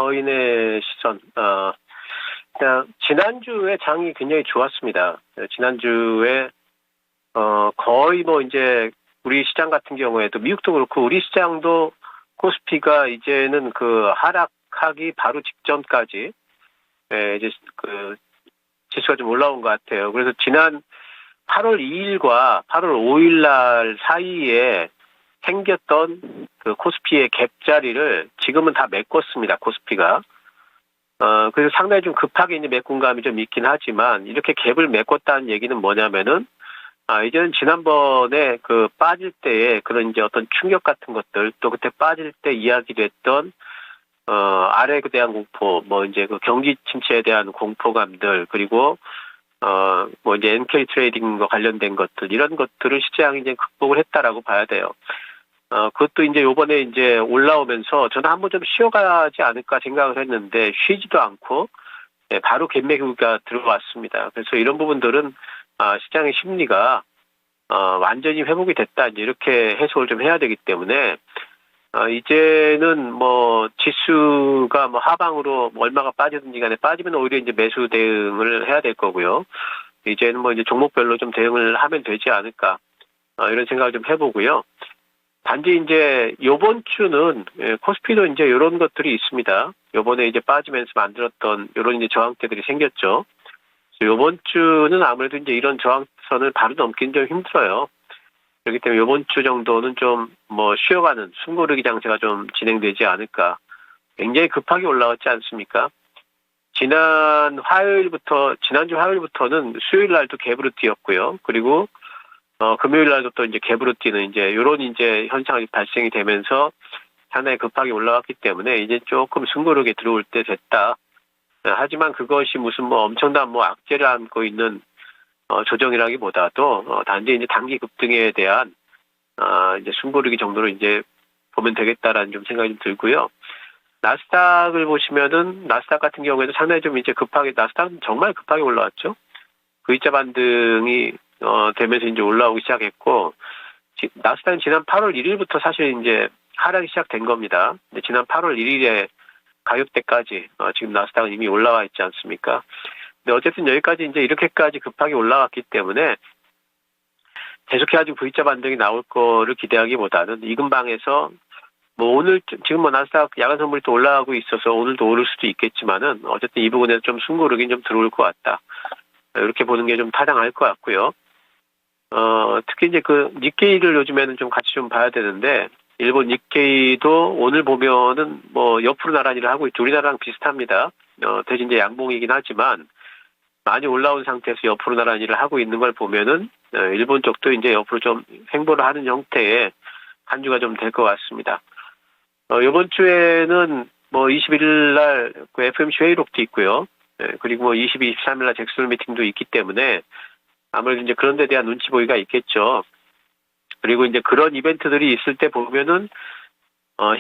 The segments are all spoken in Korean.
거인의 시선. 그냥 지난주에 장이 굉장히 좋았습니다. 지난주에 거의 뭐 이제 우리 시장 같은 경우에도 미국도 그렇고 우리 시장도 코스피가 이제는 그 하락하기 바로 직전까지 이제 그 지수가 좀 올라온 것 같아요. 그래서 지난 8월 2일과 8월 5일 날 사이에 생겼던 그 코스피의 갭 자리를 지금은 다 메꿨습니다. 코스피가. 그래서 상당히 좀 급하게 이제 메꾼 감이 좀 있긴 하지만 이렇게 갭을 메꿨다는 얘기는 뭐냐면은 이제는 지난번에 그 빠질 때에 그런 이제 어떤 충격 같은 것들 또 그때 빠질 때 이야기됐던 아래에 대한 공포, 뭐 이제 그 경기 침체에 대한 공포감들 그리고 뭐 이제 NK 트레이딩과 관련된 것들 이런 것들을 시장이 이제 극복을 했다라고 봐야 돼요. 그것도 이제 요번에 이제 올라오면서 저는 한번 좀 쉬어가지 않을까 생각을 했는데 쉬지도 않고 바로 갭매기가 들어왔습니다. 그래서 이런 부분들은 시장의 심리가 완전히 회복이 됐다 이제 이렇게 해석을 좀 해야 되기 때문에 이제는 뭐 지수가 뭐 하방으로 뭐 얼마가 빠지든지 간에 빠지면 오히려 이제 매수 대응을 해야 될 거고요. 이제는 뭐 이제 종목별로 좀 대응을 하면 되지 않을까 이런 생각을 좀 해보고요. 단지 이제 요번 주는 코스피도 이제 이런 것들이 있습니다. 요번에 이제 빠지면서 만들었던 이런 이제 저항대들이 생겼죠. 요번 주는 아무래도 이제 이런 저항선을 바로 넘기는 좀 힘들어요. 그렇기 때문에 요번 주 정도는 좀 뭐 쉬어가는 숨고르기 장세가 좀 진행되지 않을까. 굉장히 급하게 올라왔지 않습니까? 지난주 화요일부터는 수요일 날도 갭으로 뛰었고요. 그리고 금요일 날도 또 이제 갭으로 뛰는 이제 요런 이제 현상이 발생이 되면서 상당히 급하게 올라왔기 때문에 이제 조금 숨고르게 들어올 때 됐다. 하지만 그것이 무슨 뭐 엄청난 뭐 악재를 안고 있는 조정이라기보다도 단지 이제 단기 급등에 대한 이제 숨고르기 정도로 이제 보면 되겠다라는 좀 생각이 좀 들고요. 나스닥을 보시면은 나스닥 같은 경우에도 상당히 좀 이제 나스닥은 정말 급하게 올라왔죠. V자 반등이 되면서 이제 올라오기 시작했고 나스닥은 지난 8월 1일부터 사실 이제 하락이 시작된 겁니다. 근데 지난 8월 1일에 가격대까지 지금 나스닥은 이미 올라와 있지 않습니까? 근데 어쨌든 여기까지 이제 이렇게까지 급하게 올라왔기 때문에 계속해가지고 V자 반등이 나올 거를 기대하기보다는 이 근방에서 뭐 오늘 지금 뭐 나스닥 야간 선물이 또 올라가고 있어서 오늘도 오를 수도 있겠지만은 어쨌든 이 부분에서 좀 숨고르긴 좀 들어올 것 같다. 이렇게 보는 게 좀 타당할 것 같고요. 특히 이제 그 니케이를 요즘에는 좀 같이 좀 봐야 되는데 일본 니케이도 오늘 보면은 뭐 옆으로 나란히를 하고 있죠. 우리나라랑 비슷합니다. 대신 이제 양봉이긴 하지만 많이 올라온 상태에서 옆으로 나란히를 하고 있는 걸 보면은 일본 쪽도 이제 옆으로 좀 횡보를 하는 형태의 한 주가 좀 될 것 같습니다. 이번 주에는 뭐 21일 날 그 FOMC 회의록도 있고요. 그리고 뭐 22, 23일 날 잭슨 미팅도 있기 때문에 아무래도 이제 그런 데 대한 눈치 보기가 있겠죠. 그리고 이제 그런 이벤트들이 있을 때 보면은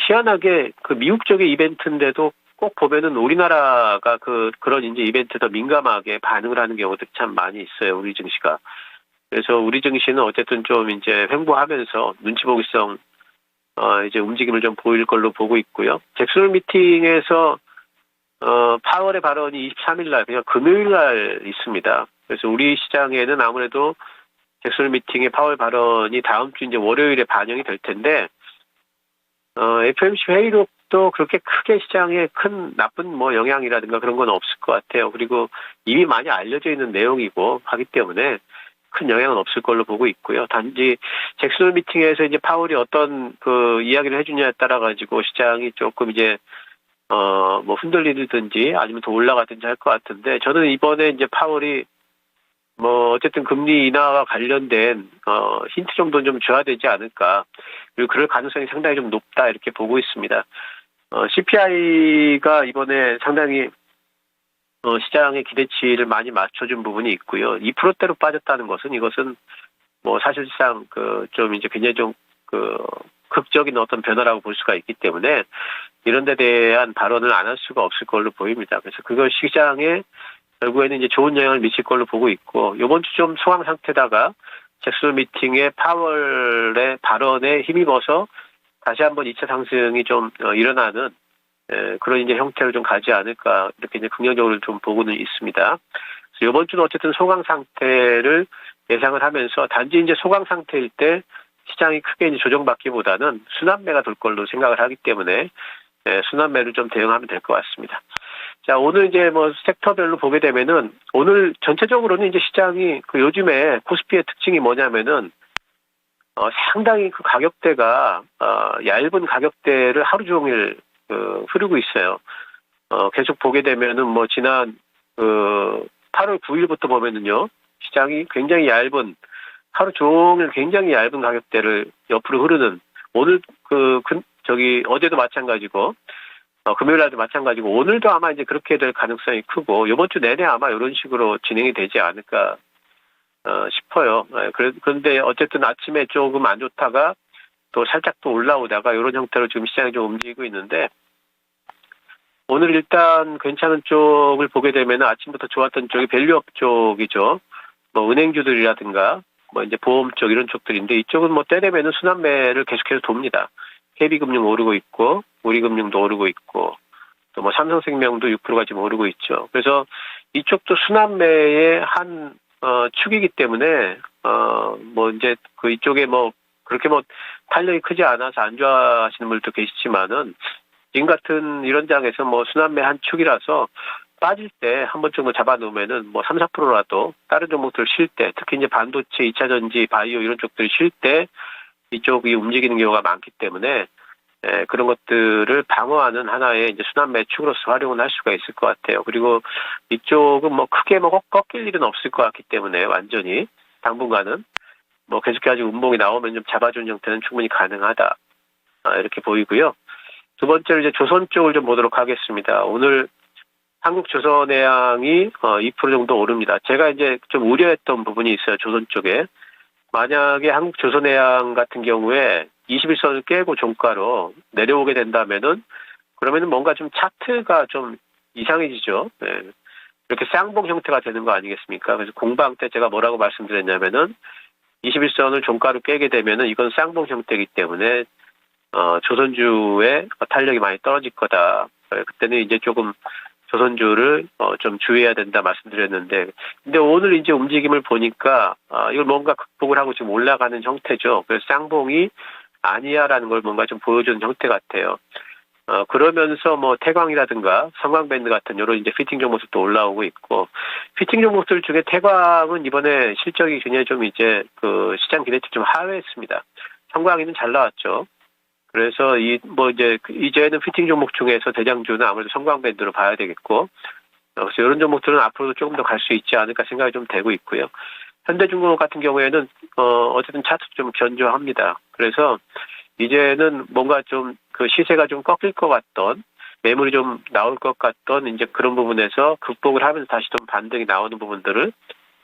희한하게 그 미국 쪽의 이벤트인데도 꼭 보면은 우리나라가 그런 이제 이벤트 더 민감하게 반응을 하는 경우들이 참 많이 있어요. 우리 증시가. 그래서 우리 증시는 어쨌든 좀 이제 횡보하면서 눈치 보기성 이제 움직임을 좀 보일 걸로 보고 있고요. 잭슨 미팅에서 파월의 발언이 23일 날 그냥 금요일 날 있습니다. 그래서 우리 시장에는 아무래도 잭슨 미팅의 파월 발언이 다음 주 이제 월요일에 반영이 될 텐데 FOMC 회의록도 그렇게 크게 시장에 큰 나쁜 뭐 영향이라든가 그런 건 없을 것 같아요. 그리고 이미 많이 알려져 있는 내용이고 하기 때문에 큰 영향은 없을 걸로 보고 있고요. 단지 잭슨 미팅에서 이제 파월이 어떤 그 이야기를 해주냐에 따라 가지고 시장이 조금 이제 뭐 흔들리든지 아니면 더 올라가든지 할 것 같은데 저는 이번에 이제 파월이 뭐 어쨌든 금리 인하와 관련된 힌트 정도는 좀 줘야 되지 않을까. 그리고 그럴 가능성이 상당히 좀 높다 이렇게 보고 있습니다. CPI가 이번에 상당히 시장의 기대치를 많이 맞춰준 부분이 있고요. 2%대로 빠졌다는 것은 이것은 뭐 사실상 좀 이제 굉장히 좀 극적인 어떤 변화라고 볼 수가 있기 때문에 이런 데 대한 발언을 안 할 수가 없을 걸로 보입니다. 그래서 그걸 시장에 결국에는 이제 좋은 영향을 미칠 걸로 보고 있고 이번 주 좀 소강 상태다가 잭슨 미팅의 파월의 발언에 힘입어서 다시 한번 2차 상승이 좀 일어나는 그런 이제 형태를 좀 가지 않을까 이렇게 이제 긍정적으로 좀 보고는 있습니다. 그래서 이번 주는 어쨌든 소강 상태를 예상을 하면서 단지 이제 소강 상태일 때 시장이 크게 이제 조정받기보다는 순환매가 돌 걸로 생각을 하기 때문에 순환매를 좀 대응하면 될 것 같습니다. 자, 오늘 이제 뭐 섹터별로 보게 되면은 오늘 전체적으로는 이제 시장이 그 요즘에 코스피의 특징이 뭐냐면은 상당히 그 가격대가 얇은 가격대를 하루 종일 흐르고 있어요. 계속 보게 되면은 뭐 지난 8월 9일부터 보면은요 시장이 굉장히 얇은 하루 종일 굉장히 얇은 가격대를 옆으로 흐르는 오늘 어제도 마찬가지고 금요일 날도 마찬가지고 오늘도 아마 이제 그렇게 될 가능성이 크고 이번 주 내내 아마 이런 식으로 진행이 되지 않을까 싶어요. 그런데 어쨌든 아침에 조금 안 좋다가 또 살짝 또 올라오다가 이런 형태로 지금 시장이 좀 움직이고 있는데 오늘 일단 괜찮은 쪽을 보게 되면 아침부터 좋았던 쪽이 밸류업 쪽이죠. 뭐 은행주들이라든가 뭐 이제 보험 쪽 이런 쪽들인데 이쪽은 뭐 때 되면은 순환매를 계속해서 돕니다. KB금융 오르고 있고 우리금융도 오르고 있고 또 뭐 삼성생명도 6%가 지금 오르고 있죠. 그래서 이쪽도 순환매의 한 축이기 때문에 뭐 이제 그 이쪽에 뭐 그렇게 뭐 탄력이 크지 않아서 안 좋아하시는 분들도 계시지만은 지금 같은 이런 장에서 뭐 순환매 한 축이라서 빠질 때 한 번 정도 잡아놓으면은 뭐 3, 4%라도 다른 종목들 쉴 때 특히 이제 반도체, 2차 전지, 바이오 이런 쪽들이 쉴 때 이쪽이 움직이는 경우가 많기 때문에 그런 것들을 방어하는 하나의 이제 순환매 축으로서 활용을 할 수가 있을 것 같아요. 그리고 이쪽은 뭐 크게 뭐 꺾일 일은 없을 것 같기 때문에 완전히 당분간은 뭐 계속해서 운봉이 나오면 좀 잡아주는 형태는 충분히 가능하다 이렇게 보이고요. 두 번째로 이제 조선 쪽을 좀 보도록 하겠습니다. 오늘 한국조선해양이 2% 정도 오릅니다. 제가 이제 좀 우려했던 부분이 있어요. 조선 쪽에. 만약에 한국조선해양 같은 경우에 21선을 깨고 종가로 내려오게 된다면은 그러면은 뭔가 좀 차트가 좀 이상해지죠. 이렇게 쌍봉 형태가 되는 거 아니겠습니까? 그래서 공방 때 제가 뭐라고 말씀드렸냐면은 21선을 종가로 깨게 되면은 이건 쌍봉 형태이기 때문에 조선주의 탄력이 많이 떨어질 거다. 그때는 이제 조금 조선주를 좀 주의해야 된다 말씀드렸는데, 근데 오늘 이제 움직임을 보니까 이걸 뭔가 극복을 하고 지금 올라가는 형태죠. 그래서 쌍봉이 아니야라는 걸 뭔가 좀 보여주는 형태 같아요. 그러면서 뭐 태광이라든가 성광밴드 같은 이런 이제 피팅 종목들도 올라오고 있고, 피팅 종목들 중에 태광은 이번에 실적이 굉장히 좀 이제 그 시장 기대치 좀 하회했습니다. 성광이는 잘 나왔죠. 그래서 이제는 피팅 종목 중에서 대장주는 아무래도 성광밴드로 봐야 되겠고, 그래서 이런 종목들은 앞으로도 조금 더 갈 수 있지 않을까 생각이 좀 되고 있고요. 현대중공업 같은 경우에는 어쨌든 차트 좀 견조합니다. 그래서 이제는 뭔가 좀 그 시세가 좀 꺾일 것 같던 매물이 좀 나올 것 같던 이제 그런 부분에서 극복을 하면서 다시 좀 반등이 나오는 부분들을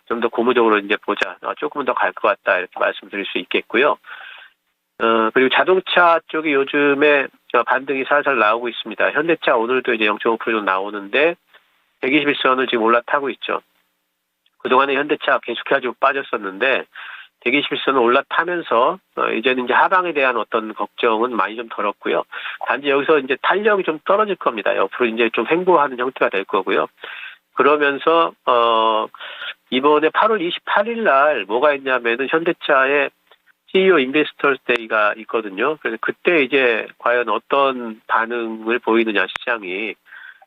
좀 더 고무적으로 이제 보자. 조금은 더 갈 것 같다 이렇게 말씀드릴 수 있겠고요. 그리고 자동차 쪽이 요즘에 반등이 살살 나오고 있습니다. 현대차 오늘도 이제 0.5% 정도 나오는데 121선을 지금 올라타고 있죠. 그동안에 현대차 계속해가지고 빠졌었는데 121선을 올라타면서 이제는 이제 하방에 대한 어떤 걱정은 많이 좀 덜었고요. 단지 여기서 이제 탄력이 좀 떨어질 겁니다. 옆으로 이제 좀 횡보하는 형태가 될 거고요. 그러면서 이번에 8월 28일 날 뭐가 있냐면은 현대차의 CEO 인베스터 데이가 있거든요. 그래서 그때 이제 과연 어떤 반응을 보이느냐 시장이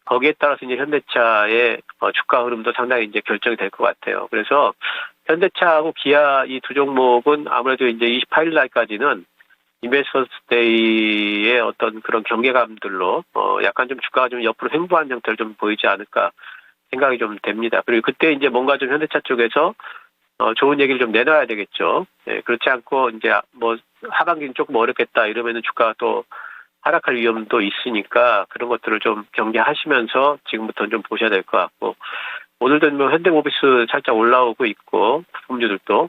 거기에 따라서 이제 현대차의 주가 흐름도 상당히 이제 결정이 될 것 같아요. 그래서 현대차하고 기아 이 두 종목은 아무래도 이제 28일 날까지는 인베스터 데이의 어떤 그런 경계감들로 약간 좀 주가가 좀 옆으로 횡보한 형태를 좀 보이지 않을까 생각이 좀 됩니다. 그리고 그때 이제 뭔가 좀 현대차 쪽에서 좋은 얘기를 좀 내놔야 되겠죠. 그렇지 않고 이제 뭐 하반기는 조금 어렵겠다 이러면은 주가가 또 하락할 위험도 있으니까 그런 것들을 좀 경계하시면서 지금부터는 좀 보셔야 될 것 같고, 오늘도 뭐 현대모비스 살짝 올라오고 있고 부품주들도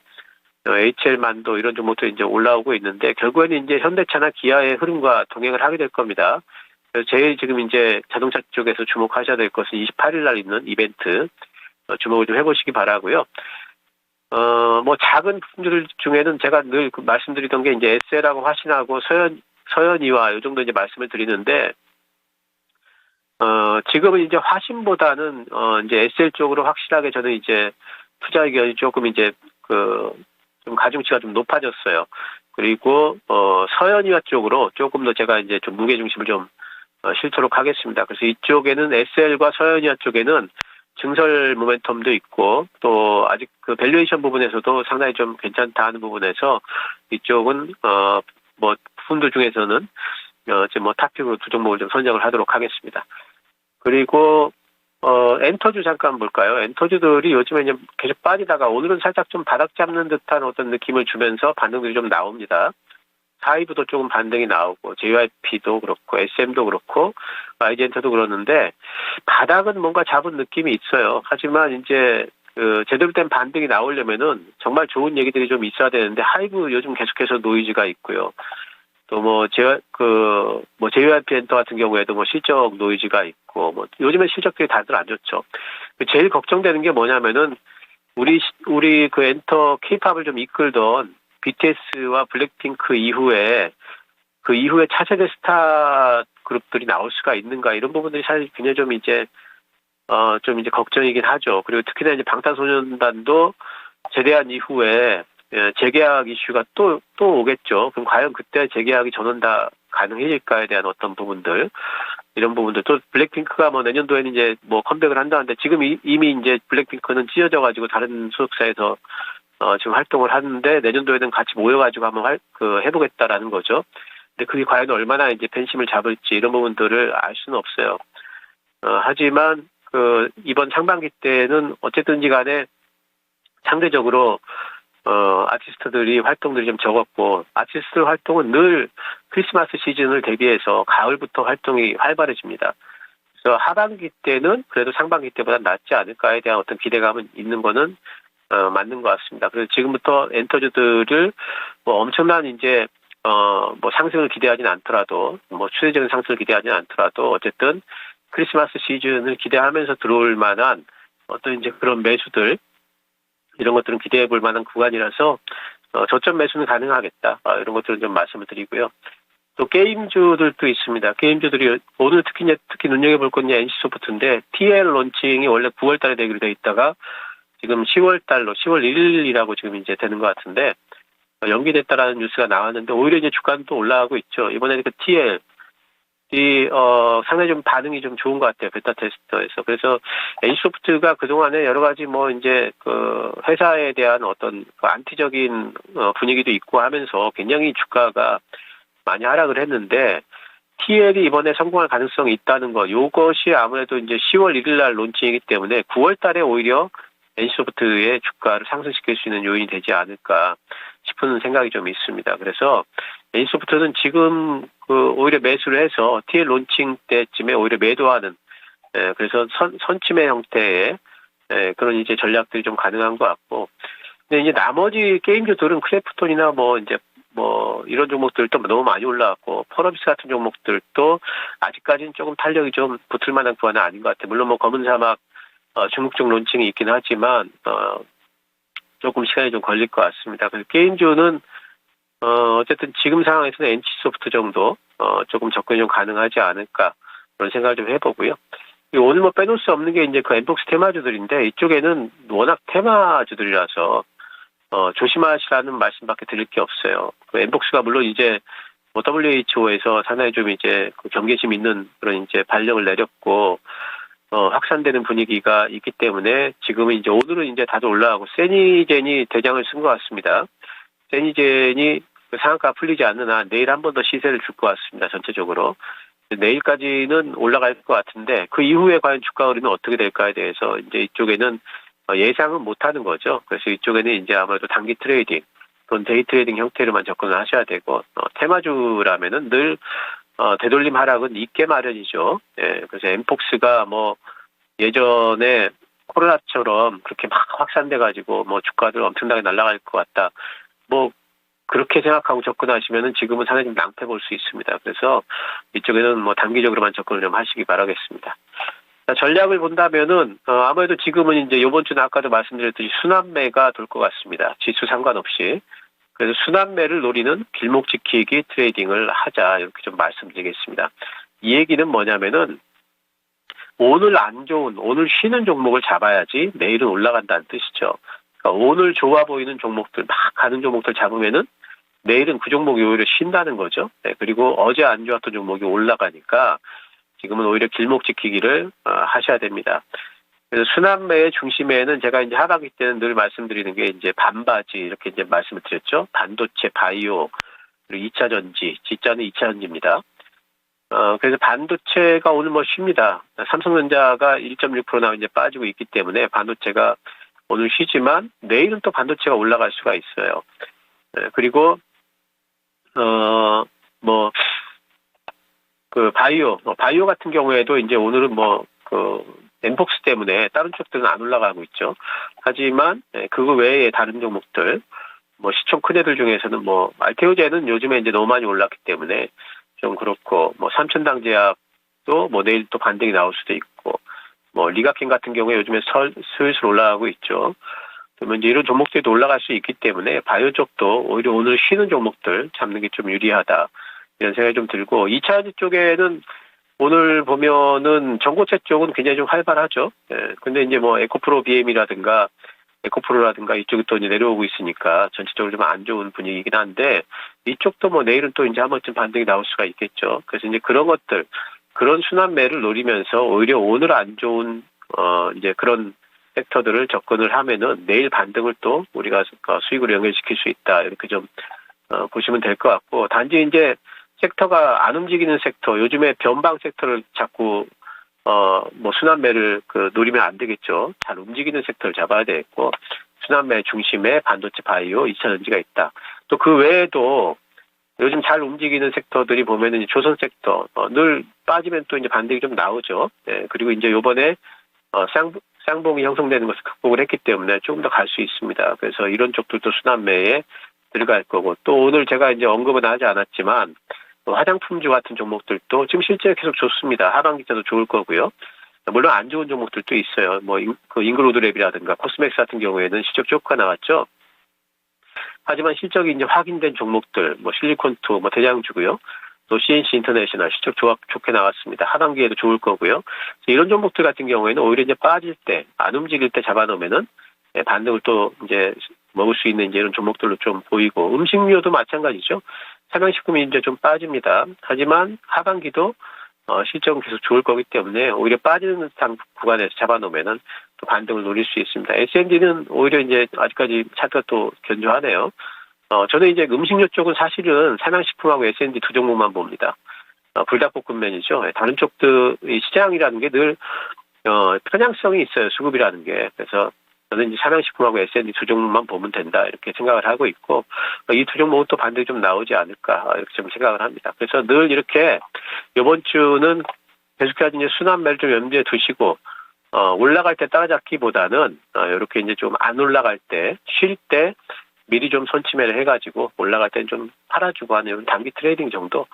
HL만도 이런 종목도 이제 올라오고 있는데 결국에는 이제 현대차나 기아의 흐름과 동행을 하게 될 겁니다. 그래서 제일 지금 이제 자동차 쪽에서 주목하셔야 될 것은 28일 날 있는 이벤트 주목을 좀 해보시기 바라고요. 뭐 작은 부품들 중에는 제가 늘 말씀드리던 게 이제 SL하고 화신하고 서현이와 이 정도 이제 말씀을 드리는데 지금은 이제 화신보다는 이제 SL 쪽으로 확실하게 저는 이제 투자 의견이 조금 이제 좀 가중치가 좀 높아졌어요. 그리고 서현이와 쪽으로 조금 더 제가 이제 좀 무게 중심을 좀 실도록 하겠습니다. 그래서 이쪽에는 SL과 서현이와 쪽에는 증설 모멘텀도 있고 또 아직 그 밸류에이션 부분에서도 상당히 좀 괜찮다 하는 부분에서 이쪽은 뭐 푼드 중에서는 이제 뭐 탑픽으로 두 종목을 좀 선정을 하도록 하겠습니다. 그리고 엔터주 잠깐 볼까요? 엔터주들이 요즘에 이제 계속 빠지다가 오늘은 살짝 좀 바닥 잡는 듯한 어떤 느낌을 주면서 반등들이 좀 나옵니다. 사이브도 조금 반등이 나오고 JYP도 그렇고 SM도 그렇고 YG엔터도 그러는데 바닥은 뭔가 잡은 느낌이 있어요. 하지만 이제 제대로 된 반등이 나오려면은 정말 좋은 얘기들이 좀 있어야 되는데 하이브 요즘 계속해서 노이즈가 있고요. 또 JYP 엔터 같은 경우에도 뭐 실적 노이즈가 있고 요즘에 실적들이 다들 안 좋죠. 제일 걱정되는 게 뭐냐면은 우리 그 엔터 K-팝을 좀 이끌던 BTS와 블랙핑크 이후에 그 이후에 차세대 스타 그룹들이 나올 수가 있는가 이런 부분들이 사실 굉장히 좀 이제 걱정이긴 하죠. 그리고 특히나 이제 방탄소년단도 제대한 이후에 재계약 이슈가 또 오겠죠. 그럼 과연 그때 재계약이 전원 다 가능해질까에 대한 어떤 부분들 이런 부분들 또 블랙핑크가 뭐 내년도에는 이제 뭐 컴백을 한다는데 지금 이미 이제 블랙핑크는 찢어져 가지고 다른 소속사에서 지금 활동을 하는데 내년도에는 같이 모여가지고 한번 해보겠다라는 거죠. 근데 그게 과연 얼마나 이제 팬심을 잡을지 이런 부분들을 알 수는 없어요. 하지만 이번 상반기 때는 어쨌든지 간에 상대적으로 아티스트들이 활동들이 좀 적었고 아티스트 활동은 늘 크리스마스 시즌을 대비해서 가을부터 활동이 활발해집니다. 그래서 하반기 때는 그래도 상반기 때보다 낫지 않을까에 대한 어떤 기대감은 있는 거는 맞는 것 같습니다. 그래서 지금부터 엔터주들을 뭐 엄청난 이제 뭐 상승을 기대하지는 않더라도 뭐 추세적인 상승을 기대하지는 않더라도 어쨌든 크리스마스 시즌을 기대하면서 들어올 만한 어떤 이제 그런 매수들 이런 것들은 기대해 볼 만한 구간이라서 저점 매수는 가능하겠다. 이런 것들은 좀 말씀을 드리고요. 또 게임주들도 있습니다. 게임주들이 오늘 특히 눈여겨볼 건 NC소프트인데 TL 론칭이 원래 9월 달에 되기로 돼 있다가 지금 10월 1일이라고 지금 이제 되는 것 같은데 연기됐다라는 뉴스가 나왔는데 오히려 이제 주가는 또 올라가고 있죠. 이번에는 그 TL 상당히 좀 반응이 좀 좋은 것 같아요. 베타 테스터에서. 그래서 NC소프트가 그동안에 여러 가지 뭐 이제 회사에 대한 어떤 안티적인 분위기도 있고 하면서 굉장히 주가가 많이 하락을 했는데 TL이 이번에 성공할 가능성이 있다는 거, 요것이 아무래도 이제 10월 1일 날 론칭이기 때문에 9월 달에 오히려 NC소프트의 주가를 상승시킬 수 있는 요인이 되지 않을까 싶은 생각이 좀 있습니다. 그래서 NC소프트는 지금 오히려 매수를 해서 TL 론칭 때쯤에 오히려 매도하는 그래서 선침해 형태의 그런 이제 전략들이 좀 가능한 것 같고 근데 이제 나머지 게임주들은 크래프톤이나 이런 종목들도 너무 많이 올라왔고 펄어비스 같은 종목들도 아직까지는 조금 탄력이 좀 붙을 만한 구간은 아닌 것 같아요. 물론 뭐 검은 사막 중국적 론칭이 있긴 하지만 조금 시간이 좀 걸릴 것 같습니다. 그래서 게임주는 어쨌든 지금 상황에서는 NC소프트 정도 조금 접근이 좀 가능하지 않을까 그런 생각을 좀 해보고요. 오늘 뭐 빼놓을 수 없는 게 이제 그 엠폭스 테마주들인데 이쪽에는 워낙 테마주들이라서 조심하시라는 말씀밖에 드릴 게 없어요. 그 엠폭스가 물론 이제 뭐 WHO에서 상당히 좀 이제 그 경계심 있는 그런 이제 발령을 내렸고 확산되는 분위기가 있기 때문에 지금은 이제 오늘은 이제 다들 올라가고 세니젠이 대장을 쓴 것 같습니다. 세니젠이 상한가 풀리지 않는 한 내일 한 번 더 시세를 줄 것 같습니다. 전체적으로. 내일까지는 올라갈 것 같은데 그 이후에 과연 주가 흐름이 어떻게 될까에 대해서 이제 이쪽에는 예상은 못하는 거죠. 그래서 이쪽에는 이제 아무래도 단기 트레이딩 또는 데이 트레이딩 형태로만 접근을 하셔야 되고 테마주라면은 늘 되돌림 하락은 있게 마련이죠. 예, 그래서 엠폭스가 뭐 예전에 코로나처럼 그렇게 막 확산돼가지고 뭐 주가들 엄청나게 날아갈 것 같다. 뭐 그렇게 생각하고 접근하시면은 지금은 상당히 좀 낭패 볼 수 있습니다. 그래서 이쪽에는 뭐 단기적으로만 접근을 좀 하시기 바라겠습니다. 자, 전략을 본다면은 아무래도 지금은 이제 이번 주는 아까도 말씀드렸듯이 순환매가 돌 것 같습니다. 지수 상관없이. 그래서 순환매를 노리는 길목 지키기 트레이딩을 하자 이렇게 좀 말씀드리겠습니다. 이 얘기는 뭐냐면은 오늘 안 좋은, 오늘 쉬는 종목을 잡아야지 내일은 올라간다는 뜻이죠. 그러니까 오늘 좋아 보이는 종목들, 막 가는 종목들 잡으면은 내일은 그 종목이 오히려 쉰다는 거죠. 네, 그리고 어제 안 좋았던 종목이 올라가니까 지금은 오히려 길목 지키기를 하셔야 됩니다. 그래서 순환매의 중심에는 제가 이제 하반기 때는 늘 말씀드리는 게 이제 반바지 이렇게 이제 말씀을 드렸죠. 반도체, 바이오, 그리고 2차 전지, G자는 2차 전지입니다. 그래서 반도체가 오늘 뭐 쉽니다. 삼성전자가 1.6%나 이제 빠지고 있기 때문에 반도체가 오늘 쉬지만 내일은 또 반도체가 올라갈 수가 있어요. 그리고 바이오 같은 경우에도 이제 오늘은 엠폭스 때문에 다른 쪽들은 안 올라가고 있죠. 하지만 그거 외에 다른 종목들, 시총 큰 애들 중에서는 알테오제는 요즘에 이제 너무 많이 올랐기 때문에 좀 그렇고, 삼천당제약도 내일 또 반등이 나올 수도 있고, 리가켄 같은 경우에 요즘에 슬슬 올라가고 있죠. 그러면 이제 이런 종목들도 올라갈 수 있기 때문에 바이오 쪽도 오히려 오늘 쉬는 종목들 잡는 게 좀 유리하다. 이런 생각이 좀 들고, 2차전지 쪽에는 오늘 보면은 전고체 쪽은 굉장히 좀 활발하죠. 예. 근데 이제 에코프로 BM이라든가 에코프로라든가 이쪽이 또 이제 내려오고 있으니까 전체적으로 좀 안 좋은 분위기이긴 한데 이쪽도 내일은 또 이제 한 번쯤 반등이 나올 수가 있겠죠. 그래서 이제 그런 것들, 그런 순환매를 노리면서 오히려 오늘 안 좋은, 이제 그런 섹터들을 접근을 하면은 내일 반등을 또 우리가 수익으로 연결시킬 수 있다. 이렇게 좀, 보시면 될 것 같고 단지 이제 섹터가 안 움직이는 섹터, 요즘에 변방 섹터를 자꾸 순환매를 노리면 안 되겠죠. 잘 움직이는 sek터를 잡아야 되겠고, 순환매 중심에 반도체, 바이오, 2차 전지가 있다. 또 그 외에도 요즘 잘 움직이는 섹터들이 보면은 조선 섹터, 늘 빠지면 또 이제 반등이 좀 나오죠. 예, 그리고 이제 요번에, 쌍봉이 형성되는 것을 극복을 했기 때문에 조금 더 갈 수 있습니다. 그래서 이런 쪽들도 순환매에 들어갈 거고, 또 오늘 제가 이제 언급은 하지 않았지만, 화장품주 같은 종목들도 지금 실제 계속 좋습니다. 하반기 때도 좋을 거고요. 물론 안 좋은 종목들도 있어요. 잉그로드랩이라든가 코스맥스 같은 경우에는 실적 좋게 나왔죠. 하지만 실적이 이제 확인된 종목들, 실리콘투, 대장주고요. 또 CNC 인터내셔널 실적 좋게 나왔습니다. 하반기에도 좋을 거고요. 이런 종목들 같은 경우에는 오히려 이제 빠질 때, 안 움직일 때 잡아놓으면은 반등을 또 이제 먹을 수 있는 이제 이런 종목들로 좀 보이고, 음식료도 마찬가지죠. 삼양식품이 이제 좀 빠집니다. 하지만 하반기도 실적은 계속 좋을 거기 때문에 오히려 빠지는 듯한 구간에서 잡아놓으면은 또 반등을 노릴 수 있습니다. S&D는 오히려 이제 아직까지 차트가 또 견조하네요. 저는 이제 음식료 쪽은 사실은 삼양식품하고 S&D 두 종목만 봅니다. 불닭볶음면이죠. 다른 쪽들이 시장이라는 게 늘 편향성이 있어요. 수급이라는 게. 그래서 저는 이제 삼양식품하고 S&D 두 종목만 보면 된다 이렇게 생각을 하고 있고, 이 두 종목은 또 반등이 좀 나오지 않을까 이렇게 좀 생각을 합니다. 그래서 늘 이렇게 이번 주는 계속해서 이제 순환매를 좀 염두에 두시고 올라갈 때 따라잡기보다는 이렇게 이제 좀 안 올라갈 때, 쉴 때 미리 좀 손치매를 해가지고 올라갈 때는 좀 팔아주고 하는 이런 단기 트레이딩 정도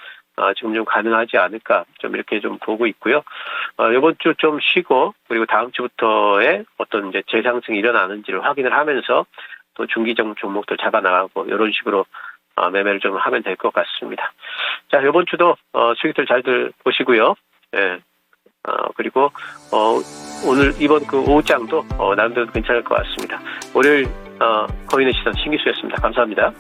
지금 좀 가능하지 않을까 좀 이렇게 좀 보고 있고요. 이번 주 좀 쉬고 그리고 다음 주부터의 어떤 이제 재상승이 일어나는지를 확인을 하면서 또 중기적 종목들 잡아나가고 이런 식으로 매매를 좀 하면 될 것 같습니다. 자, 이번 주도 수익들 잘들 보시고요. 예. 그리고 오늘 이번 오후장도 나름대로 괜찮을 것 같습니다. 월요일 거인의 시선 신기수였습니다. 감사합니다.